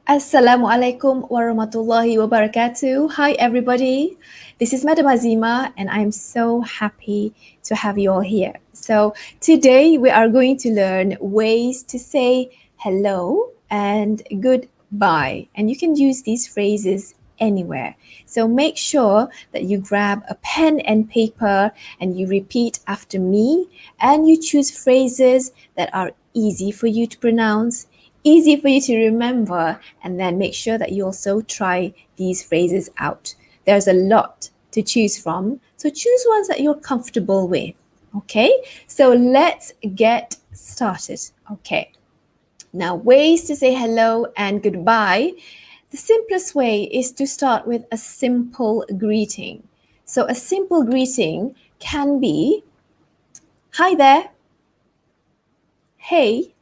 Assalamualaikum warahmatullahi wabarakatuh. Hi, everybody. This is Madam Azimah, and I'm so happy to have you all here. So, today we are going to learn ways to say hello and goodbye. And you can use these phrases anywhere. So, make sure that you grab a pen and paper and you repeat after me, and you choose phrases that are easy for you to pronounce, easy for you to remember, and then make sure that you also try these phrases out. There's a lot to choose from, so choose ones that you're comfortable with. Okay, so let's get started. Okay, now ways to say hello and goodbye. The simplest way is to start with a simple greeting. So a simple greeting can be, hi there, hey,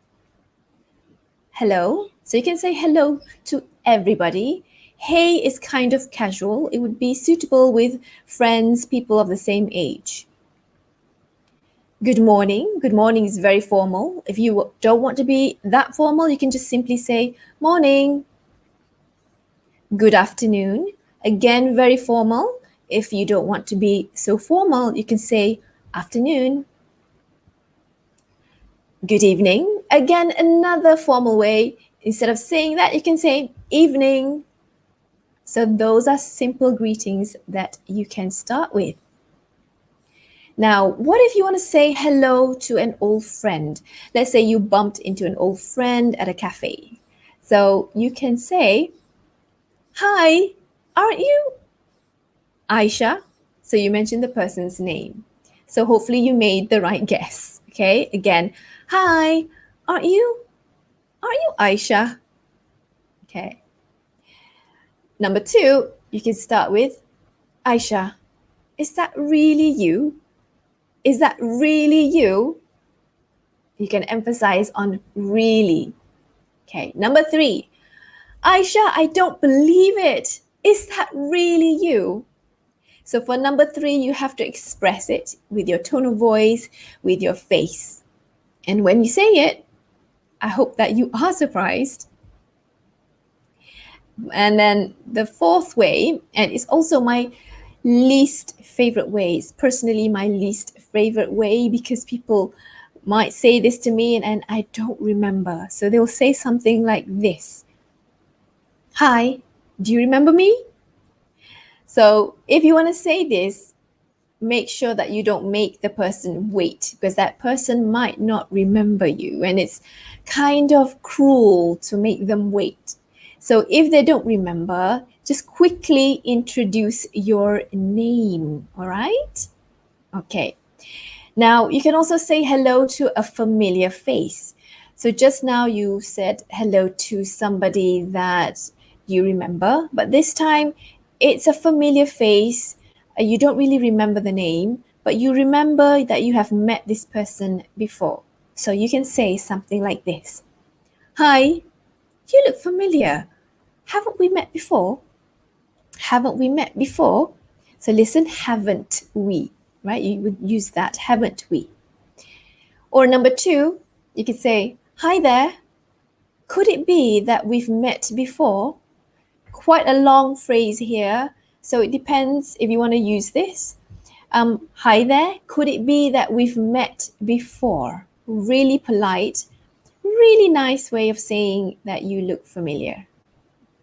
hello. So you can say hello to everybody. Hey is kind of casual. It would be suitable with friends, people of the same age. Good morning. Good morning is very formal. If you don't want to be that formal, you can just simply say morning. Good afternoon. Again, very formal. If you don't want to be so formal, you can say afternoon. Good evening. Again, another formal way. Instead of saying that, you can say evening. So those are simple greetings that you can start with. Now, what if you want to say hello to an old friend? Let's say you bumped into an old friend at a cafe. So you can say, hi, aren't you Aisha? So you mentioned the person's name. So hopefully you made the right guess. Okay, again, hi, aren't you Aisha? Okay. Number two, you can start with, Aisha, is that really you? Is that really you? You can emphasize on really. Okay, number three, Aisha, I don't believe it. Is that really you? So for number three, you have to express it with your tone of voice, with your face. And when you say it, I hope that you are surprised. And then the fourth way, and it's also my least favorite way, it's personally my least favorite way because people might say this to me and I don't remember. So they'll say something like this. Hi, do you remember me? So if you want to say this, make sure that you don't make the person wait because that person might not remember you and it's kind of cruel to make them wait. So if they don't remember, just quickly introduce your name, all right? Okay. Now, you can also say hello to a familiar face. So just now you said hello to somebody that you remember, but this time it's a familiar face. You don't really remember the name, but you remember that you have met this person before. So you can say something like this. Hi, you look familiar. Haven't we met before? Haven't we met before? So listen, haven't we, right? You would use that, haven't we? Or number two, you could say, hi there. Could it be that we've met before? Quite a long phrase here. So it depends if you want to use this. Hi there. Could it be that we've met before? Really polite, really nice way of saying that you look familiar.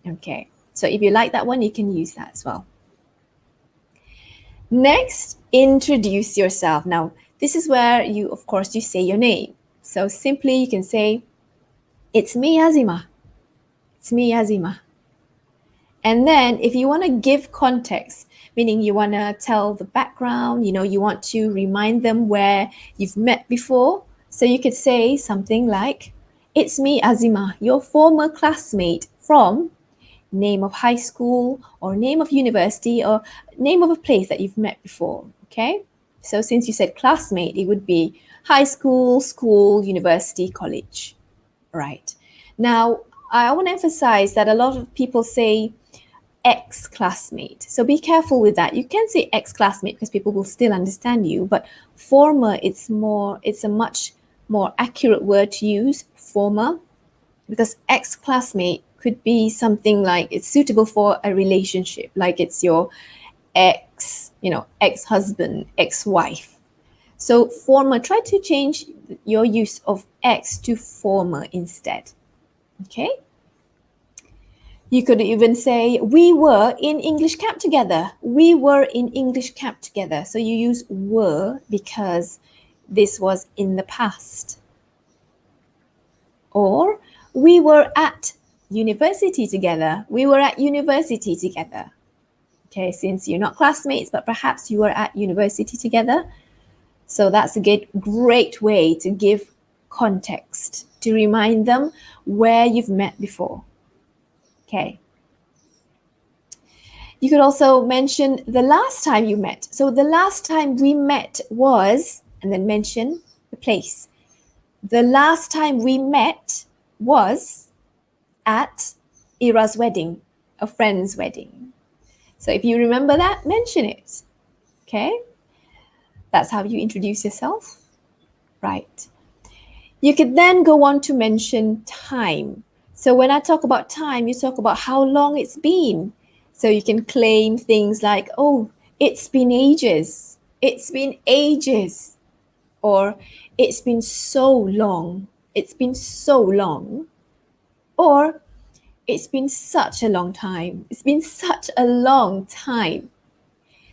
Okay. So if you like that one, you can use that as well. Next, introduce yourself. Now, this is where you, of course, you say your name. So simply you can say, it's me, Azimah. It's me, Azimah. And then if you want to give context, meaning you want to tell the background, you want to remind them where you've met before. So you could say something like, it's me, Azimah, your former classmate from name of high school or name of university or name of a place that you've met before, okay? So since you said classmate, it would be high school, school, university, college, right? Now, I want to emphasize that a lot of people say ex-classmate. So be careful with that. You can say ex-classmate because people will still understand you, but former, it's a much more accurate word to use, former, because ex-classmate could be something like it's suitable for a relationship, like it's your ex, ex-husband, ex-wife. So former, try to change your use of ex to former instead. Okay? You could even say, we were in English camp together. We were in English camp together. So you use were because this was in the past. Or we were at university together. We were at university together. Okay, since you're not classmates, but perhaps you were at university together. So that's a great way to give context, to remind them where you've met before. Okay. You could also mention the last time you met. So the last time we met was, and then mention the place. The last time we met was at Ira's wedding, a friend's wedding. So if you remember that, mention it. Okay? That's how you introduce yourself. Right. You could then go on to mention time. So when I talk about time, you talk about how long it's been. So you can claim things like, oh, it's been ages. It's been ages. Or it's been so long. It's been so long. Or it's been such a long time. It's been such a long time.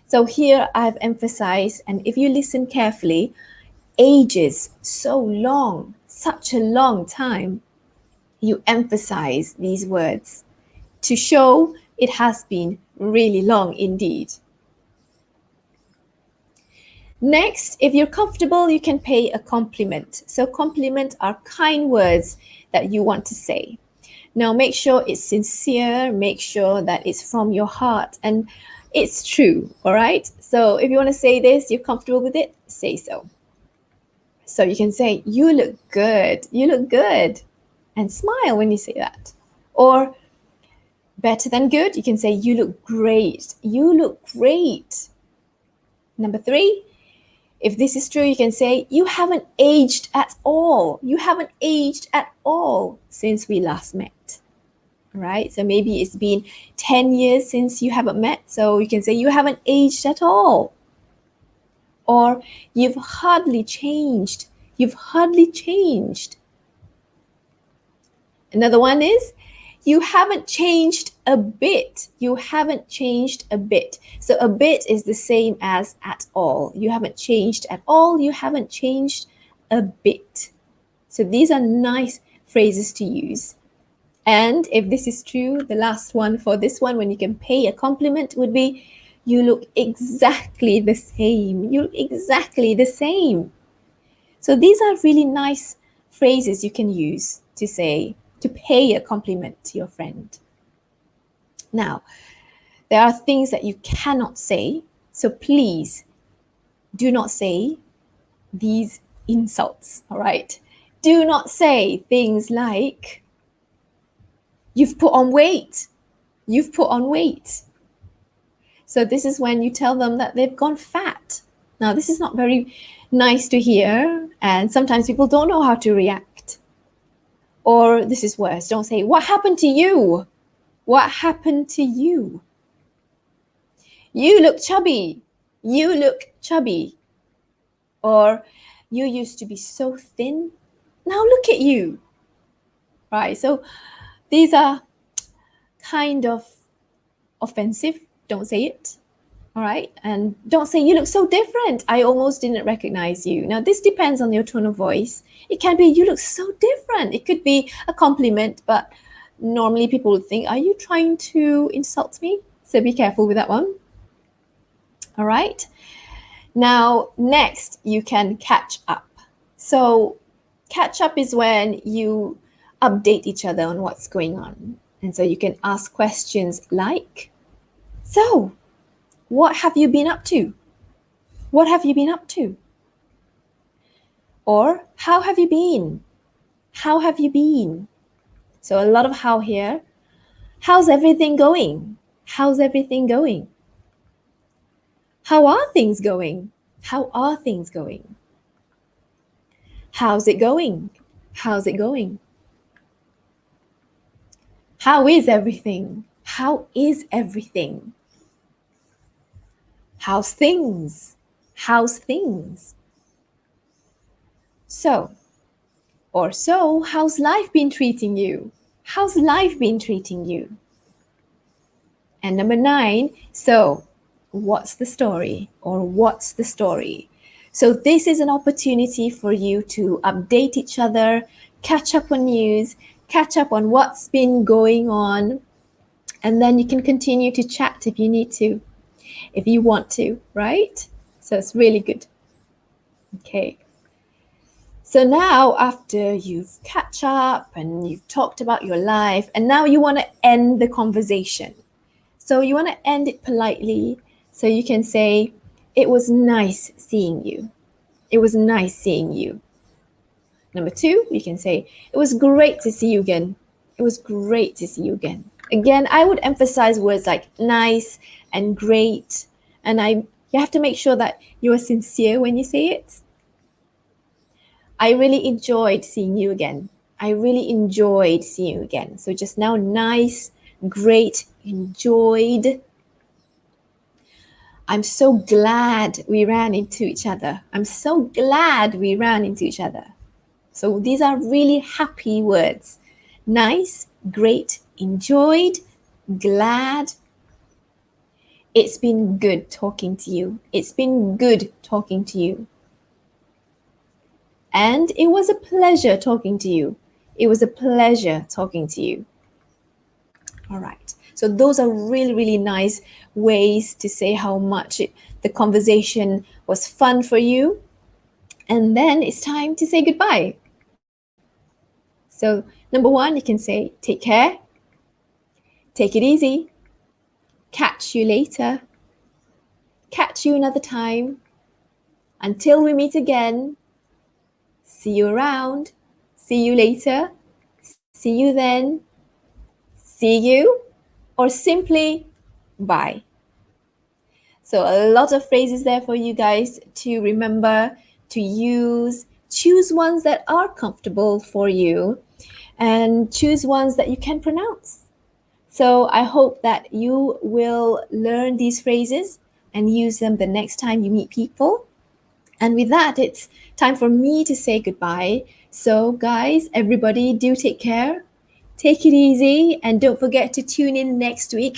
So here I've emphasized, and if you listen carefully, ages, so long, such a long time. You emphasize these words to show it has been really long indeed. Next, if you're comfortable, you can pay a compliment. So compliments are kind words that you want to say. Now make sure it's sincere, make sure that it's from your heart and it's true, all right? So if you want to say this, you're comfortable with it, say so. So you can say, you look good, you look good, and smile when you say that. Or better than good, you can say, you look great, you look great. Number 3, if this is true, you can say, you haven't aged at all. You haven't aged at all since we last met. Right? So maybe it's been 10 years since you haven't met. So you can say, you haven't aged at all. Or you've hardly changed. You've hardly changed. Another one is, you haven't changed a bit. You haven't changed a bit. So a bit is the same as at all. You haven't changed at all. You haven't changed a bit. So these are nice phrases to use. And if this is true, the last one for this one, when you can pay a compliment, would be, you look exactly the same. You look exactly the same. So these are really nice phrases you can use to say, to pay a compliment to your friend. Now, there are things that you cannot say, so please do not say these insults, all right? Do not say things like, you've put on weight, you've put on weight. So this is when you tell them that they've gone fat. Now, this is not very nice to hear, and sometimes people don't know how to react. Or this is worse, don't say, what happened to you? What happened to you? You look chubby. You look chubby. Or you used to be so thin. Now look at you. Right? So these are kind of offensive. Don't say it. All right? And don't say, you look so different. I almost didn't recognize you. Now, this depends on your tone of voice. It can be, you look so different. It could be a compliment, but normally people would think, are you trying to insult me? So be careful with that one. All right. Now, next, you can catch up. So catch up is when you update each other on what's going on. And so you can ask questions like, so what have you been up to? What have you been up to? Or how have you been? How have you been? So a lot of how here. How's everything going? How's everything going? How are things going? How are things going? How's it going? How's it going? How is everything? How is everything? How's things? How's things? So, how's life been treating you? How's life been treating you? And number 9, so what's the story or what's the story? So this is an opportunity for you to update each other, catch up on news, catch up on what's been going on, and then you can continue to chat if you need to, if you want to, right? So it's really good. Okay. So now, after you've catch up and you've talked about your life, and now you want to end the conversation. So you want to end it politely. So you can say, it was nice seeing you. It was nice seeing you. Number 2, you can say, it was great to see you again. It was great to see you again. Again, I would emphasize words like nice and great. And you have to make sure that you are sincere when you say it. I really enjoyed seeing you again. I really enjoyed seeing you again. So just now, nice, great, enjoyed. I'm so glad we ran into each other. I'm so glad we ran into each other. So these are really happy words. Nice, great, enjoyed, glad. It's been good talking to you. It's been good talking to you. And it was a pleasure talking to you. It was a pleasure talking to you. All right. So those are really, really nice ways to say how much the conversation was fun for you. And then it's time to say goodbye. So number 1, you can say, take care, take it easy, catch you later, catch you another time, until we meet again, see you around, see you later, see you then, see you, or simply bye. So a lot of phrases there for you guys to remember, to use. Choose ones that are comfortable for you and choose ones that you can pronounce. So I hope that you will learn these phrases and use them the next time you meet people. And with that, it's time for me to say goodbye. So guys, everybody do take care. Take it easy and don't forget to tune in next week